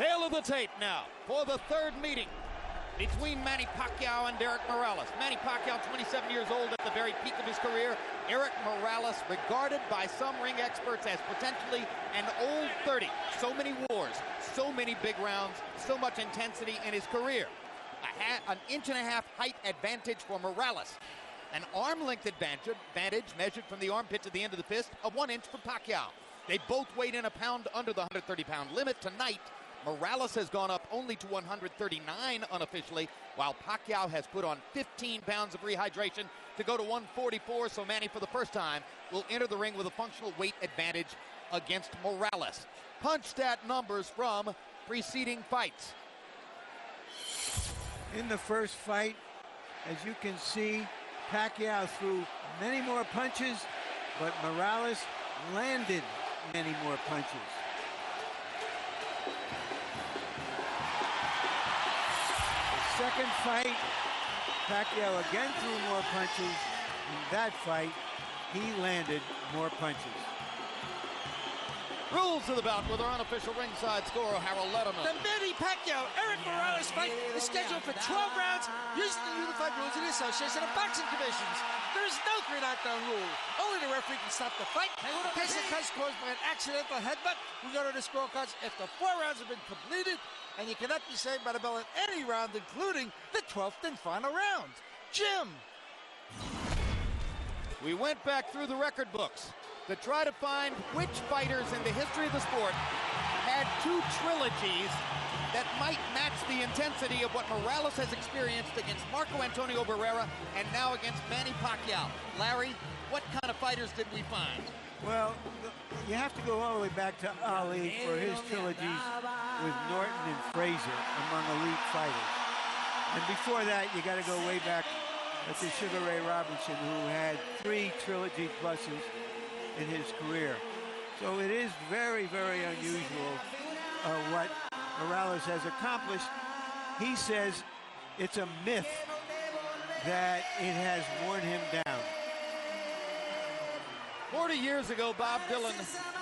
Tale of the tape now for the third meeting between Manny Pacquiao and Erik Morales. Manny Pacquiao, 27 years old at the very peak of his career. Erik Morales, regarded by some ring experts as potentially an old 30. So many wars, so many big rounds, so much intensity in his career. An inch-and-a-half height advantage for Morales. An arm-length advantage measured from the armpit to the end of the fist of 1 inch for Pacquiao. They both weighed in a pound under the 130-pound limit tonight. Morales has gone up only to 139 unofficially, while Pacquiao has put on 15 pounds of rehydration to go to 144. So Manny, for the first time, will enter the ring with a functional weight advantage against Morales. Punch stat numbers from preceding fights. In the first fight, as you can see, Pacquiao threw many more punches, but Morales landed many more punches. The second fight, Pacquiao again threw more punches. In that fight, he landed more punches. Rules of the bout with our unofficial ringside scorer, Harold Letterman. The Manny Pacquiao-Erik Morales fight is scheduled for 12 rounds using the unified rules of the Association of Boxing Commissions. There is no 3 knockdown rule. Only the referee can stop the fight. In case of cuts caused by an accidental headbutt, we go to the scorecards after 4 rounds have been completed, and you cannot be saved by the bell in any round, including the 12th and final round. Jim. We went back through the record books to try to find which fighters in the history of the sport had 2 trilogies that might match the intensity of what Morales has experienced against Marco Antonio Barrera and now against Manny Pacquiao. Larry, what kind of fighters did we find? Well, you have to go all the way back to Ali for his trilogies with Norton and Frazier among elite fighters. And before that, you got to go way back to Sugar Ray Robinson, who had 3 trilogy pluses in his career. So it is very, very unusual what Morales has accomplished. He says it's a myth that it has worn him down. 40 years ago, Bob Dylan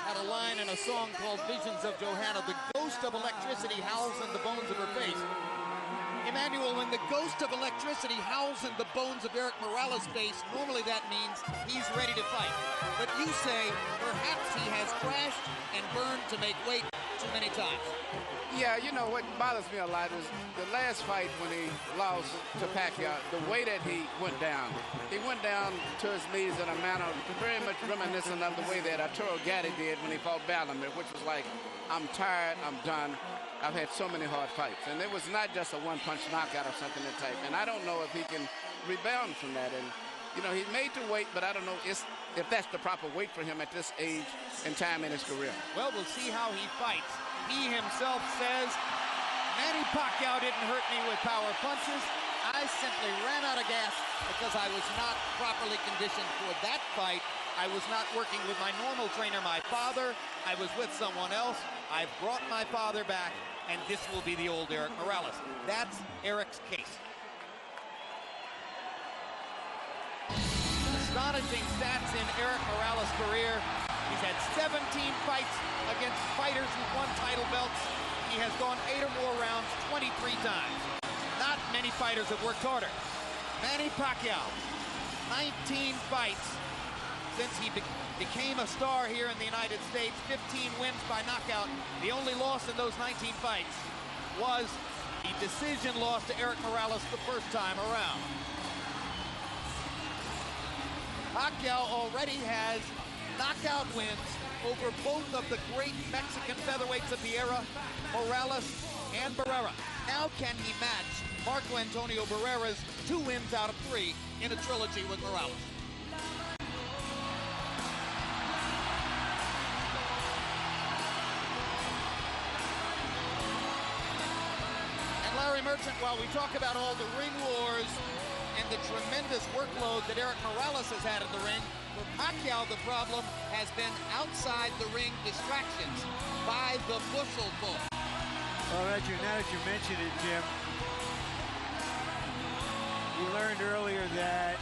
had a line in a song called Visions of Johanna. The ghost of electricity howls in the bones of her face. Emmanuel, when the ghost of electricity howls in the bones of Erik Morales' face, normally that means he's ready to fight. But you say perhaps he has crashed and burned to make weight too many times. Yeah, you know, what bothers me a lot is the last fight when he lost to Pacquiao, the way that he went down. He went down to his knees in a manner very much reminiscent of the way that Arturo Gatti did when he fought Bellamir, which was like, I'm tired, I'm done. I've had so many hard fights. And it was not just a one-punch knockout or something that type. And I don't know if he can rebound from that. And, you know, he's made to weight, but I don't know if that's the proper weight for him at this age and time in his career. Well, we'll see how he fights. He himself says, Manny Pacquiao didn't hurt me with power punches. I simply ran out of gas because I was not properly conditioned for that fight. I was not working with my normal trainer, my father. I was with someone else. I've brought my father back, and this will be the old Erik Morales. That's Erik's case. Astonishing stats in Erik Morales' career. He's had 17 fights against fighters who've won title belts. He has gone 8 or more rounds 23 times. Not many fighters have worked harder. Manny Pacquiao, 19 fights since he became a star here in the United States, 15 wins by knockout. The only loss in those 19 fights was the decision loss to Erik Morales the first time around. Pacquiao already has knockout wins over both of the great Mexican featherweights of the era, Morales and Barrera. Now can he match Marco Antonio Barrera's 2 wins out of 3 in a trilogy with Morales? And Larry Merchant, while we talk about all the ring wars and the tremendous workload that Erik Morales has had in the ring, for Pacquiao, the problem has been outside the ring distractions by the bushel bull. Well, now that you mentioned it, Jim, we learned earlier that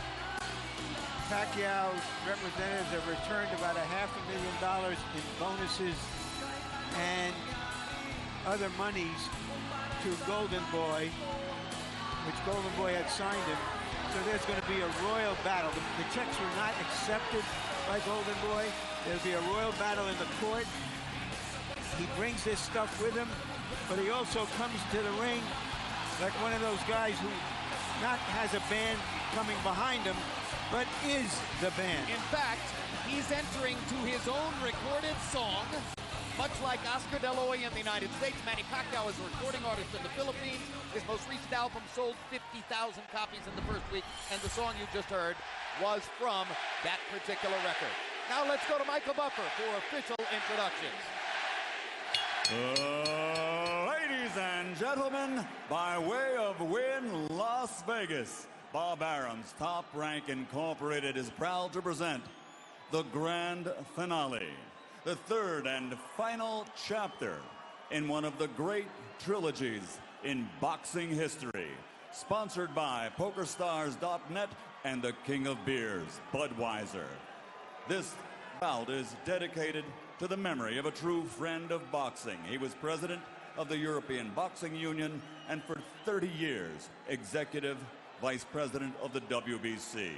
Pacquiao's representatives have returned about $500,000 in bonuses and other monies to Golden Boy, which Golden Boy had signed him. So there's going to be a royal battle. The checks were not accepted by Golden Boy. There'll be a royal battle in the court. He brings this stuff with him, but he also comes to the ring like one of those guys who not has a band coming behind him, but is the band. In fact, he's entering to his own recorded song, much like Oscar De La Hoya in the United States. Manny Pacquiao is a recording artist in the Philippines. His most recent album sold 50,000 copies in the first week, and the song you just heard was from that particular record. Now let's go to Michael Buffer for official introductions. Ladies and gentlemen, by way of Wynn, Las Vegas, Bob Arum's Top Rank Incorporated is proud to present the grand finale, the third and final chapter in one of the great trilogies in boxing history, sponsored by PokerStars.net and the King of Beers, Budweiser. This bout is dedicated to the memory of a true friend of boxing. He was president of the European Boxing Union and for 30 years, executive vice president of the WBC.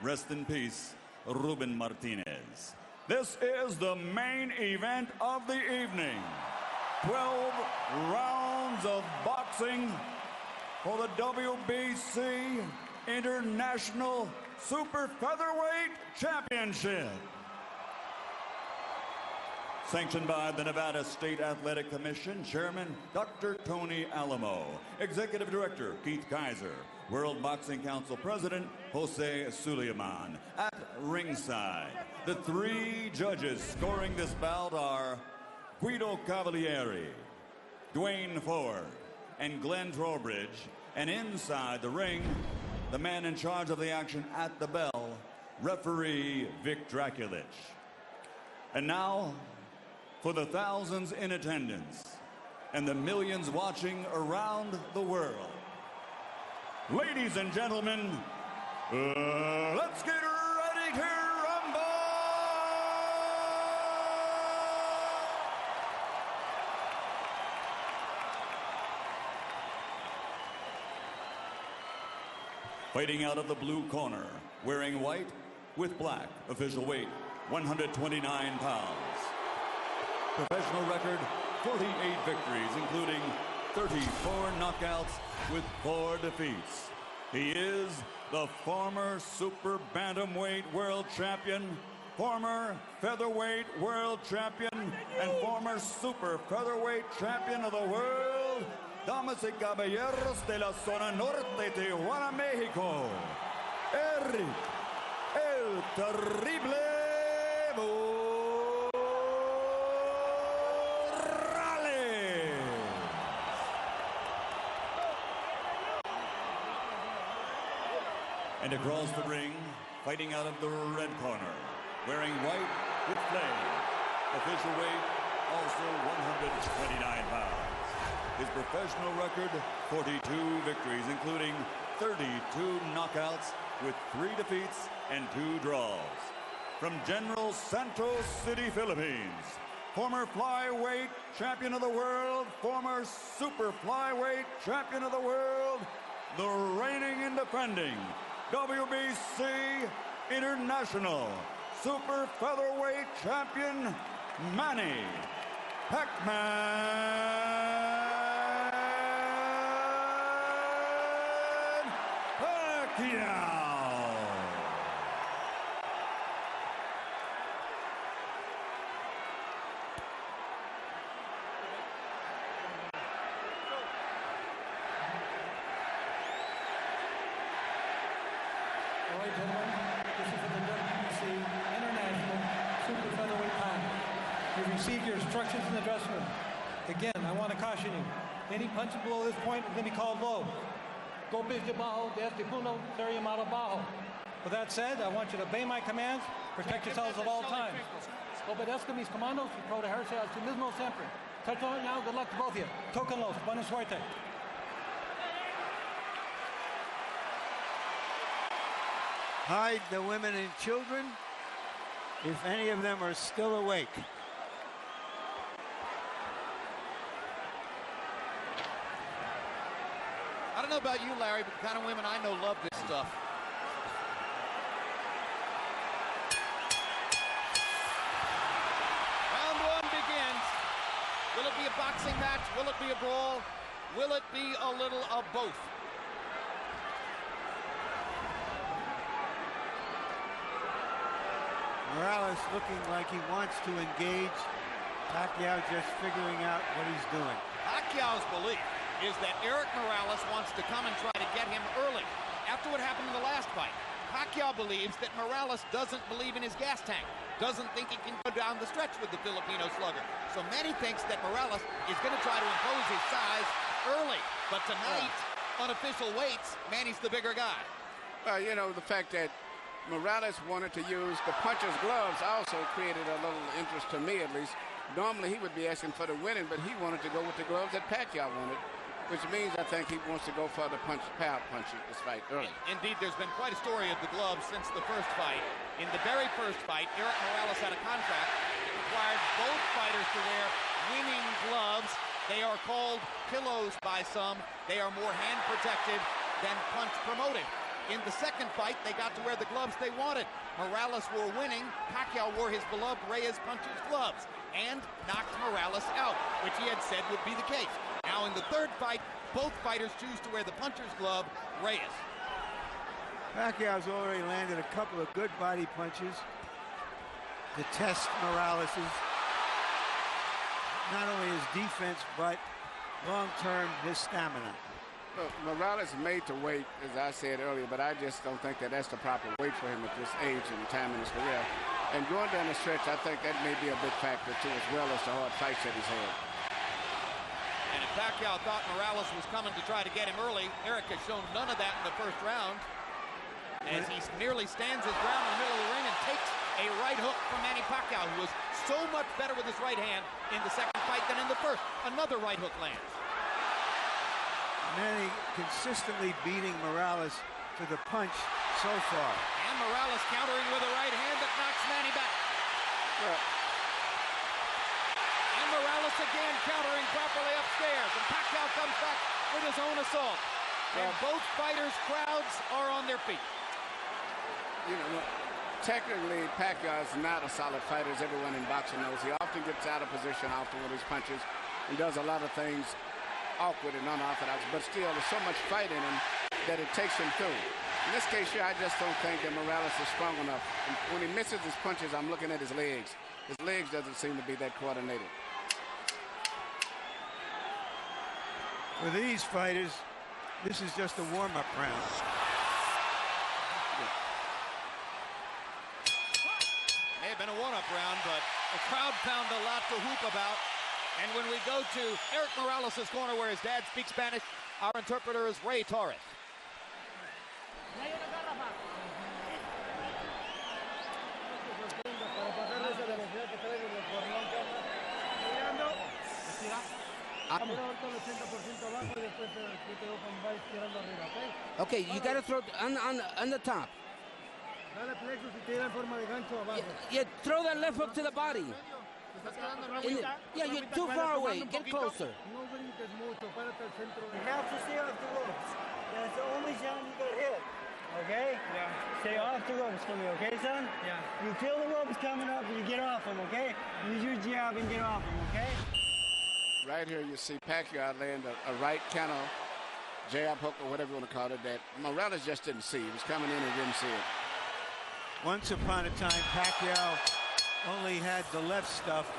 Rest in peace, Ruben Martinez. This is the main event of the evening. 12 rounds of boxing for the WBC International Super Featherweight Championship. Sanctioned by the Nevada State Athletic Commission, Chairman Dr. Tony Alamo, Executive Director Keith Kaiser, World Boxing Council President Jose Suleiman. At ringside, the three judges scoring this bout are Guido Cavalieri, Dwayne Ford, and Glenn Trowbridge. And inside the ring, the man in charge of the action at the bell, referee Vic Draculich. And now, for the thousands in attendance and the millions watching around the world, ladies and gentlemen, let's get ready to rumble! Fighting out of the blue corner, wearing white with black, official weight 129 pounds. Professional record, 48 victories, including 34 knockouts with 4 defeats. He is the former super bantamweight world champion, former featherweight world champion, and former super featherweight champion of the world, damas y caballeros de la zona norte, Tijuana, Mexico, Erik el Terrible And across the ring, fighting out of the red corner, wearing white with flame, official weight also 129 pounds. His professional record, 42 victories, including 32 knockouts with 3 defeats and 2 draws. From General Santos City, Philippines, former flyweight champion of the world, former super flyweight champion of the world, the reigning and defending WBC International Super Featherweight Champion, Manny Pacquiao. All right, gentlemen, this is for the WBC International Super Featherweight Time. You received your instructions in the dressing room. Again, I want to caution you. Any punches below this point are going to be called low. Golpes de bajo, de este punto, ser llamado bajo. With that said, I want you to obey my commands, protect yourselves at all times. Obedezca mis comandos y protegerse a sí mismo siempre. Touch on it now, good luck to both of you. Tóquenlos, buena suerte. Hide the women and children, if any of them are still awake. don't know about you, Larry, but the kind of women I know love this stuff. Round one begins. Will it be a boxing match? Will it be a brawl? Will it be a little of both? Morales looking like he wants to engage. Pacquiao just figuring out what he's doing. Pacquiao's belief is that Erik Morales wants to come and try to get him early. After what happened in the last fight, Pacquiao believes that Morales doesn't believe in his gas tank, doesn't think he can go down the stretch with the Filipino slugger. So Manny thinks that Morales is going to try to impose his size early. But tonight, unofficial weights, Manny's the bigger guy. You know, the fact that Morales wanted to use the puncher's gloves also created a little interest to me, at least. Normally, he would be asking for the winning, but he wanted to go with the gloves that Pacquiao wanted, which means I think he wants to go for the power punch this fight early. Indeed, there's been quite a story of the gloves since the first fight. In the very first fight, Erik Morales had a contract that required both fighters to wear winning gloves. They are called pillows by some. They are more hand protected than punch promoted. In the second fight, they got to wear the gloves they wanted. Morales wore winning. Pacquiao wore his beloved Reyes puncher's gloves and knocked Morales out, which he had said would be the case. Now in the third fight, both fighters choose to wear the puncher's glove, Reyes. Pacquiao's already landed a couple of good body punches to test Morales's, not only his defense, but long-term his stamina. Look, Morales made to wait, as I said earlier, but I just don't think that that's the proper weight for him at this age and time in his career. And going down the stretch, I think that may be a big factor, too, as well as the hard fights that he's had. And if Pacquiao thought Morales was coming to try to get him early, Erik has shown none of that in the first round, as he nearly stands his ground in the middle of the ring and takes a right hook from Manny Pacquiao, who was so much better with his right hand in the second fight than in the first. Another right hook lands. Manny consistently beating Morales to the punch so far. And Morales countering with a right hand that knocks Manny back. And Morales again countering properly upstairs. And Pacquiao comes back with his own assault. And both fighters' crowds are on their feet. You know, technically, Pacquiao is not a solid fighter, as everyone in boxing knows. He often gets out of position often with his punches. He does a lot of things awkward and unorthodox, but still there's so much fight in him that it takes him through. In this case here, I just don't think that Morales is strong enough. And when he misses his punches, I'm looking at his legs. His legs doesn't seem to be that coordinated. For these fighters, this is just a warm-up round. May have been a one-up round, but the crowd found a lot to whoop about. And when we go to Erik Morales' corner where his dad speaks Spanish, our interpreter is Ray Torres. Okay, you got to throw on the top. Yeah, throw that left hook to the body. Yeah, you're too far away. Get closer. You have to stay off the ropes. That's the only shot you can hit. Okay? Yeah. Stay off the ropes for me, okay, son? Yeah. You feel the ropes coming up, you get off them, okay? Use your jab and get off them, okay? Right here, you see Pacquiao land a right kind of jab hook or whatever you want to call it that Morales just didn't see. He was coming in and didn't see it. Once upon a time, Pacquiao only had the left stuff.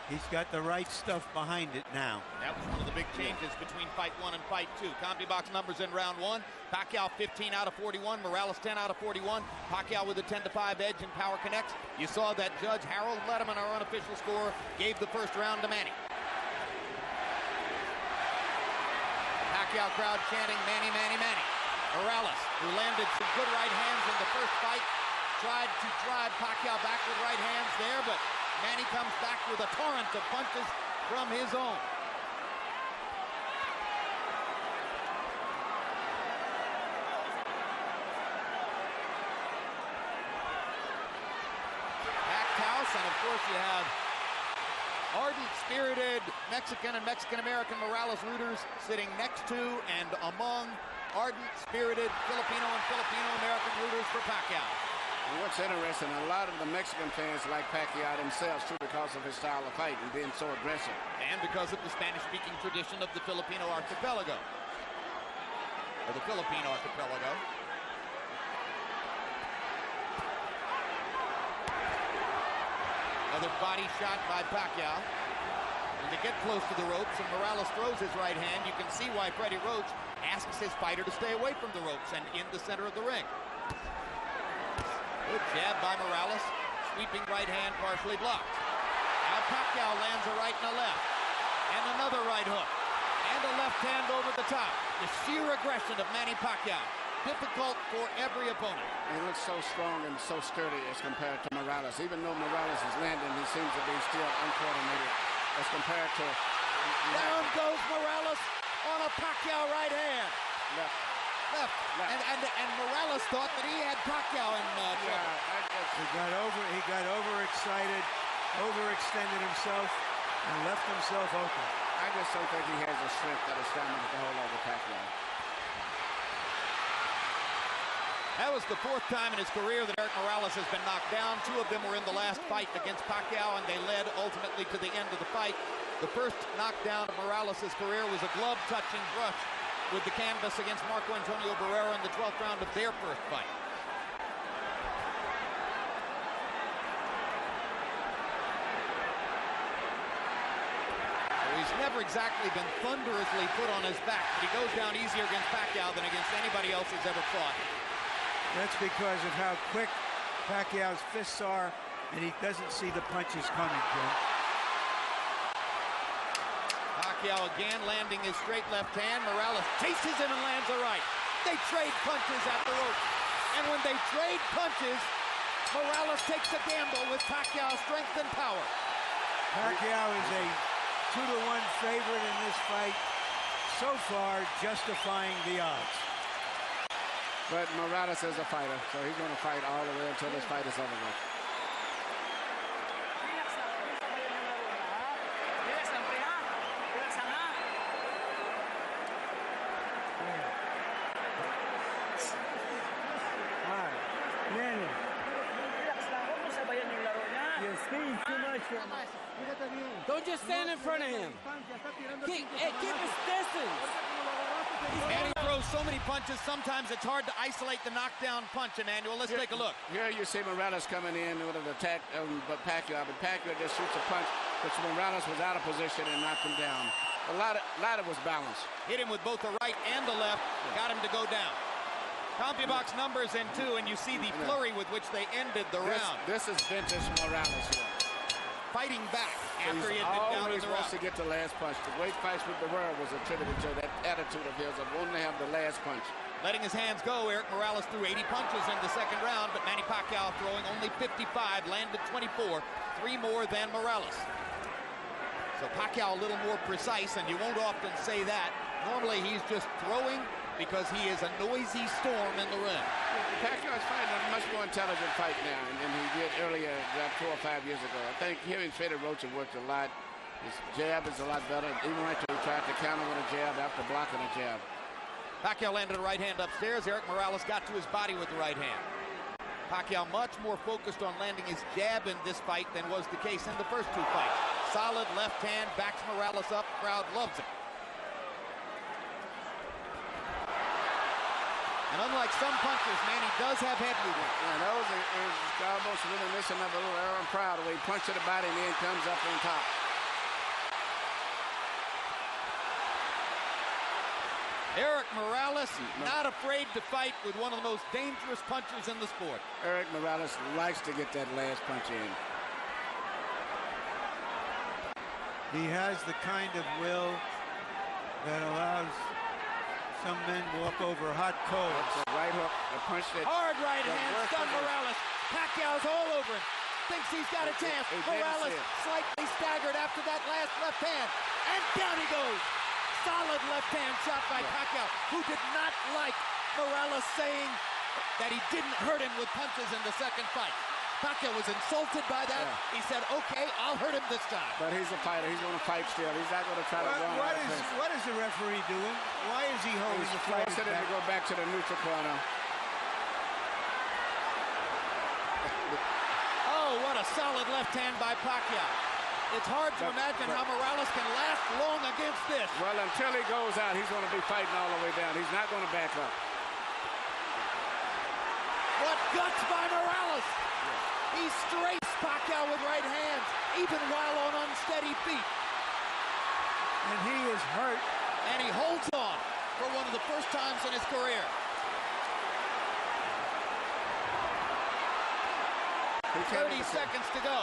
He's got the right stuff behind it now. That was one of the big changes between fight one and fight two. CompuBox numbers in round one. Pacquiao 15 out of 41. Morales 10 out of 41. Pacquiao with a 10-5 edge in Power Connects. You saw that Judge Harold Letterman, our unofficial scorer, gave the first round to Manny. Pacquiao crowd chanting, Manny, Manny, Manny. Morales, who landed some good right hands in the first fight, tried to drive Pacquiao back with right hands there, but Manny comes back with a torrent of punches from his own. Packed house, and of course you have ardent, spirited Mexican and Mexican-American Morales rooters sitting next to and among ardent, spirited Filipino and Filipino-American rooters for Pacquiao. And what's interesting, a lot of the Mexican fans like Pacquiao themselves, too, because of his style of fight and being so aggressive. And because of the Spanish-speaking tradition of the Filipino archipelago. Or the Philippine archipelago. Another body shot by Pacquiao. When they get close to the ropes and Morales throws his right hand, you can see why Freddie Roach asks his fighter to stay away from the ropes and in the center of the ring. Good jab by Morales. Sweeping right hand partially blocked. Now Pacquiao lands a right and a left. And another right hook. And a left hand over the top. The sheer aggression of Manny Pacquiao. Difficult for every opponent. He looks so strong and so sturdy as compared to Morales. Even though Morales is landing, he seems to be still uncoordinated as compared to... Down goes Morales on a Pacquiao right hand. Left. And Morales thought that he had Pacquiao in trouble. He got overexcited, overextended himself, and left himself open. I just don't think he has the strength or the stamina to hold over Pacquiao. That was the fourth time in his career that Erik Morales has been knocked down. Two of them were in the last fight against Pacquiao, and they led ultimately to the end of the fight. The first knockdown of Morales' career was a glove-touching brush with the canvas against Marco Antonio Barrera in the 12th round of their first fight. So he's never exactly been thunderously put on his back, but he goes down easier against Pacquiao than against anybody else he's ever fought. That's because of how quick Pacquiao's fists are, and he doesn't see the punches coming, Jim. Pacquiao again landing his straight left hand. Morales chases him and lands a right. They trade punches at the rope. And when they trade punches, Morales takes a gamble with Pacquiao's strength and power. Pacquiao is a 2-to-1 favorite in this fight. So far, justifying the odds. But Morales is a fighter, so he's going to fight all the way until this fight is over with. Manny. You're speeding too much for me. Don't just stand in front of him. Keep his distance. Manny throws so many punches, sometimes it's hard to isolate the knockdown punch, Emmanuel. Let's take a look. Here you see Morales coming in with an attack but Pacquiao just shoots a punch, which Morales was out of position and knocked him down. A lot of was balanced. Hit him with both the right and the left, got him to go down. CompuBox numbers in two, and you see the flurry with which they ended the round. This is vintage Morales here. Fighting back after he had been down in the round. Wants to get the last punch. The great fights with the world was attributed to that attitude of his of wanting to have the last punch. Letting his hands go, Erik Morales threw 80 punches in the second round, but Manny Pacquiao throwing only 55, landed 24, 3 more than Morales. So Pacquiao a little more precise, and you won't often say that. Normally he's just throwing because he is a noisy storm in the ring. Pacquiao is fighting a much more intelligent fight now than he did earlier, about 4 or 5 years ago. I think hearing Freddie Roach worked a lot. His jab is a lot better. Even right till he tried to counter with a jab after blocking a jab. Pacquiao landed a right hand upstairs. Erik Morales got to his body with the right hand. Pacquiao much more focused on landing his jab in this fight than was the case in the first 2 fights. Solid left hand, backs Morales up. Crowd loves it. And unlike some punchers, Manny does have head movement. Yeah, that was almost reminiscent of a little Aaron Proud, where he punched to the body and then comes up on top. Erik Morales, not afraid to fight with one of the most dangerous punchers in the sport. Erik Morales likes to get that last punch in. He has the kind of will that allows some men walk over hot coals. The right hook, the punch that... Hard right hand, stunned Morales. Pacquiao's all over him. Thinks he's got a chance. Morales slightly staggered after that last left hand. And down he goes. Solid left hand shot by Pacquiao, who did not like Morales saying that he didn't hurt him with punches in the second fight. Pacquiao was insulted by that. Yeah. He said, okay, I'll hurt him this time. But he's a fighter. He's going to fight still. He's not going to try to run out of pace. What is the referee doing? Why is he holding the fight Forcing him to go back to the neutral corner. Oh, what a solid left hand by Pacquiao. It's hard to imagine how Morales can last long against this. Well, until he goes out, he's going to be fighting all the way down. He's not going to back up. What guts by Morales. He strafes Pacquiao with right hands, even while on unsteady feet. And he is hurt. And he holds on for one of the first times in his career. 30 seconds to go.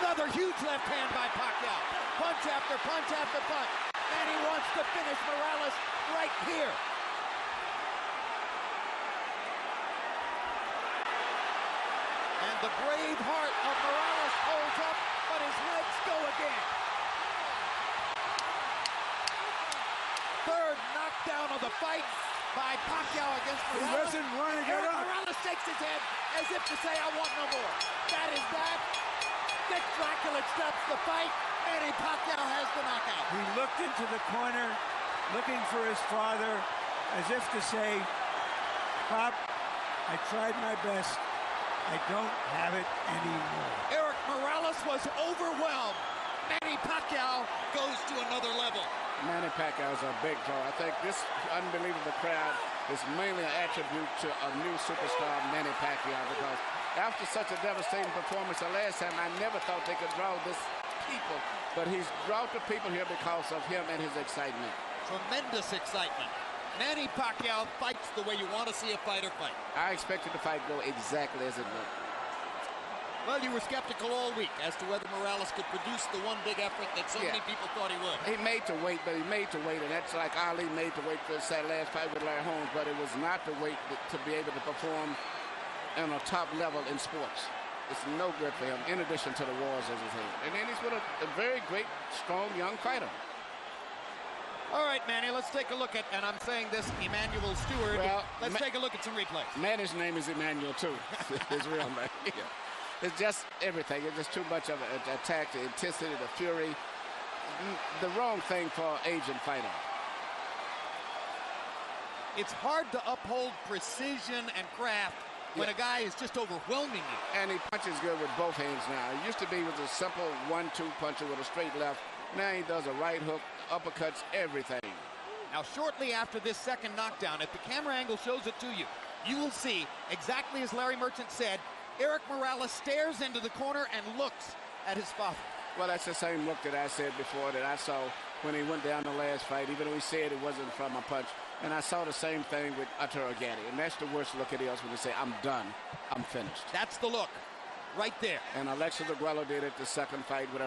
Another huge left hand by Pacquiao. Punch after punch after punch. And he wants to finish Morales right here. And the brave heart of Morales holds up, but his legs go again. Third knockdown of the fight by Pacquiao against Morales. He doesn't want to get up. Morales shakes his head as if to say, I want no more. That is that. Dick Dracula stops the fight. Manny Pacquiao has the knockout. He looked into the corner, looking for his father, as if to say, Pop, I tried my best. I don't have it anymore. Erik Morales was overwhelmed. Manny Pacquiao goes to another level. Manny Pacquiao is a big draw. I think this unbelievable crowd is mainly an attribute to a new superstar, Manny Pacquiao, because after such a devastating performance the last time, I never thought they could draw this people. But he's brought the people here because of him and his excitement. Tremendous excitement. Manny Pacquiao fights the way you want to see a fighter fight. I expected the fight go exactly as it went. Well, you were skeptical all week as to whether Morales could produce the one big effort that so many people thought he would. He made to wait, but he made to wait, and that's like Ali made to wait for his last fight with Larry Holmes, but it was not to wait to be able to perform on a top level in sports. It's no good for him, in addition to the wars as his head. And then he's with a very great, strong, young fighter. All right, Manny, let's take a look at, and I'm saying this, Emmanuel Stewart. Well, let's take a look at some replays. Manny's name is Emmanuel, too. His real name. Yeah. It's just everything. It's just too much of an attack, the intensity, the fury. The wrong thing for an aging fighter. It's hard to uphold precision and craft when a guy is just overwhelming you. And he punches good with both hands now. It used to be with a simple 1-2 puncher with a straight left. Now he does a right hook, uppercuts, everything. Now, shortly after this second knockdown, if the camera angle shows it to you, you will see, exactly as Larry Merchant said, Erik Morales stares into the corner and looks at his father. Well, that's the same look that I said before that I saw when he went down the last fight, even though he said it wasn't from a punch. And I saw the same thing with Arturo Gatti. And that's the worst look it is when they say, I'm done, I'm finished. That's the look right there. And Alexis Aguero did it the second fight with